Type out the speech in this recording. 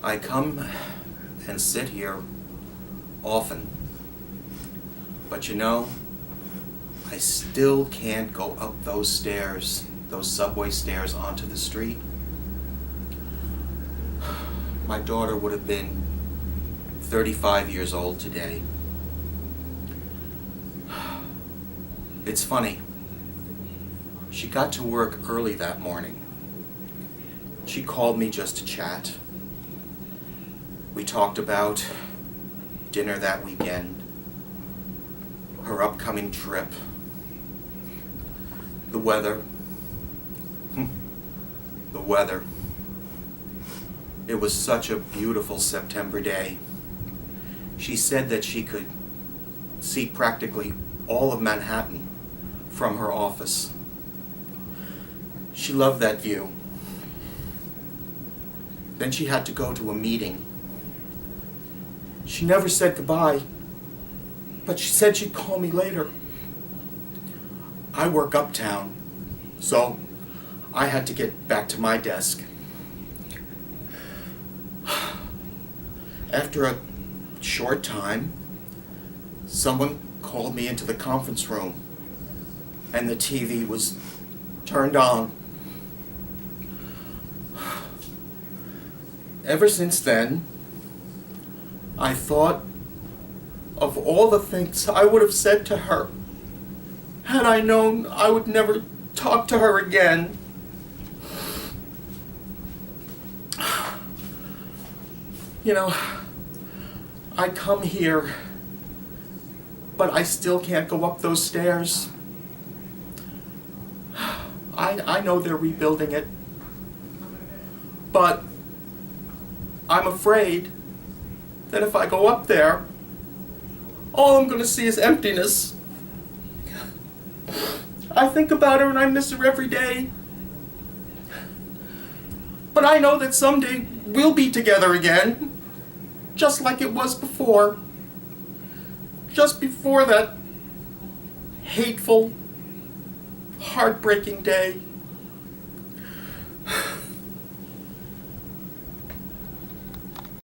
I come and sit here often, but you know, I still can't go up those stairs, those subway stairs onto the street. My daughter would have been 35 years old today. It's funny. She got to work early that morning. She called me just to chat. We talked about dinner that weekend, her upcoming trip, the weather. The weather. It was such a beautiful September day. She said that she could see practically all of Manhattan from her office. She loved that view. Then she had to go to a meeting. She never said goodbye, but she said she'd call me later. I work uptown, so I had to get back to my desk. After a short time, someone called me into the conference room, and the TV was turned on. Ever since then, I thought of all the things I would have said to her had I known I would never talk to her again. You know, I come here, but I still can't go up those stairs. I know they're rebuilding it, but I'm afraid that if I go up there, all I'm going to see is emptiness. I think about her and I miss her every day. But I know that someday we'll be together again, just like it was before. Just before that hateful, heartbreaking day.